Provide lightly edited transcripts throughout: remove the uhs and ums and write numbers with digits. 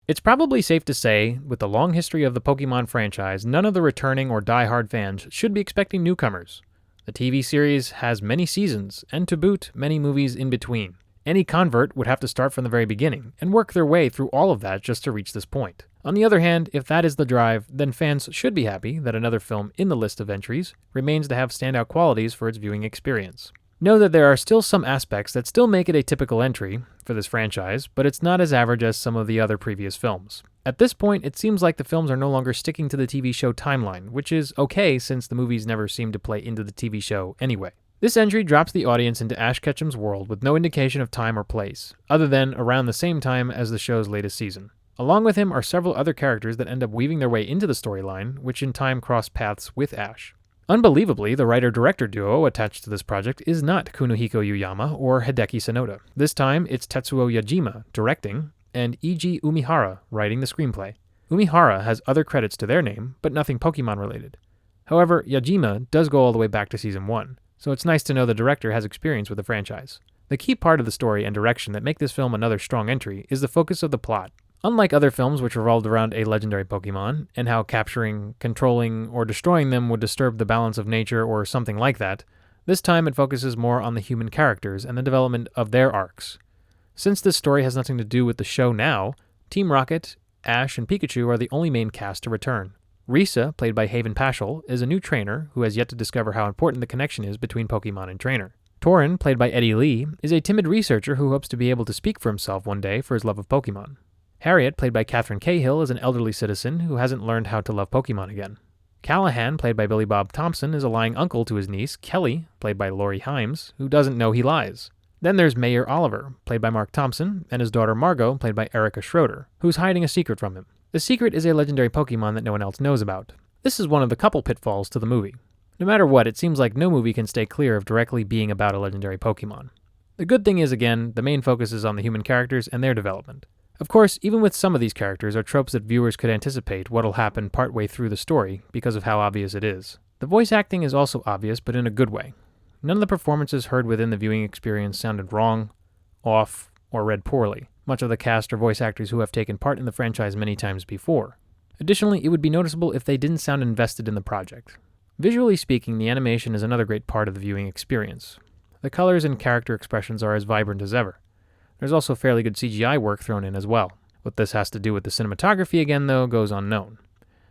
It's probably safe to say, with the long history of the Pokémon franchise, none of the returning or die-hard fans should be expecting newcomers. The TV series has many seasons, and to boot, many movies in between. Any convert would have to start from the very beginning, and work their way through all of that just to reach this point. On the other hand, if that is the drive, then fans should be happy that another film in the list of entries remains to have standout qualities for its viewing experience. Know that there are still some aspects that still make it a typical entry for this franchise, but it's not as average as some of the other previous films. At this point, it seems like the films are no longer sticking to the TV show timeline, which is okay since the movies never seem to play into the TV show anyway. This entry drops the audience into Ash Ketchum's world with no indication of time or place, other than around the same time as the show's latest season. Along with him are several other characters that end up weaving their way into the storyline, which in time cross paths with Ash. Unbelievably, the writer-director duo attached to this project is not Kunihiko Yuyama or Hideki Sonoda. This time, it's Tetsuo Yajima directing, and Eiji Umihara writing the screenplay. Umihara has other credits to their name, but nothing Pokemon related. However, Yajima does go all the way back to Season 1, so it's nice to know the director has experience with the franchise. The key part of the story and direction that make this film another strong entry is the focus of the plot. Unlike other films which revolved around a legendary Pokemon, and how capturing, controlling, or destroying them would disturb the balance of nature or something like that, this time it focuses more on the human characters and the development of their arcs. Since this story has nothing to do with the show now, Team Rocket, Ash, and Pikachu are the only main cast to return. Risa, played by Haven Paschal, is a new trainer who has yet to discover how important the connection is between Pokemon and trainer. Torin, played by Eddie Lee, is a timid researcher who hopes to be able to speak for himself one day for his love of Pokemon. Harriet, played by Catherine Cahill, is an elderly citizen who hasn't learned how to love Pokemon again. Callahan, played by Billy Bob Thompson, is a lying uncle to his niece, Kelly, played by Laurie Himes, who doesn't know he lies. Then there's Mayor Oliver, played by Mark Thompson, and his daughter Margot, played by Erica Schroeder, who's hiding a secret from him. The secret is a legendary Pokemon that no one else knows about. This is one of the couple pitfalls to the movie. No matter what, it seems like no movie can stay clear of directly being about a legendary Pokemon. The good thing is, again, the main focus is on the human characters and their development. Of course, even with some of these characters are tropes that viewers could anticipate what'll happen partway through the story because of how obvious it is. The voice acting is also obvious, but in a good way. None of the performances heard within the viewing experience sounded wrong, off, or read poorly. Much of the cast are voice actors who have taken part in the franchise many times before. Additionally, it would be noticeable if they didn't sound invested in the project. Visually speaking, the animation is another great part of the viewing experience. The colors and character expressions are as vibrant as ever. There's also fairly good CGI work thrown in as well. What this has to do with the cinematography again, though, goes unknown.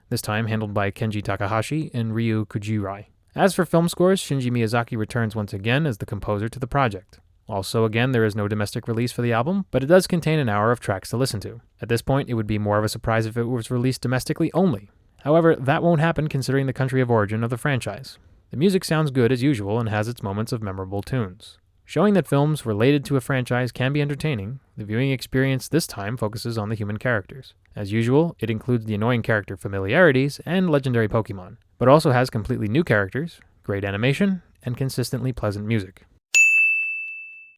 This time handled by Kenji Takahashi and Ryu Kujirai. As for film scores, Shinji Miyazaki returns once again as the composer to the project. Also, again, there is no domestic release for the album, but it does contain an hour of tracks to listen to. At this point, it would be more of a surprise if it was released domestically only. However, that won't happen considering the country of origin of the franchise. The music sounds good as usual and has its moments of memorable tunes. Showing that films related to a franchise can be entertaining, the viewing experience this time focuses on the human characters. As usual, it includes the annoying character familiarities and legendary Pokemon, but also has completely new characters, great animation, and consistently pleasant music.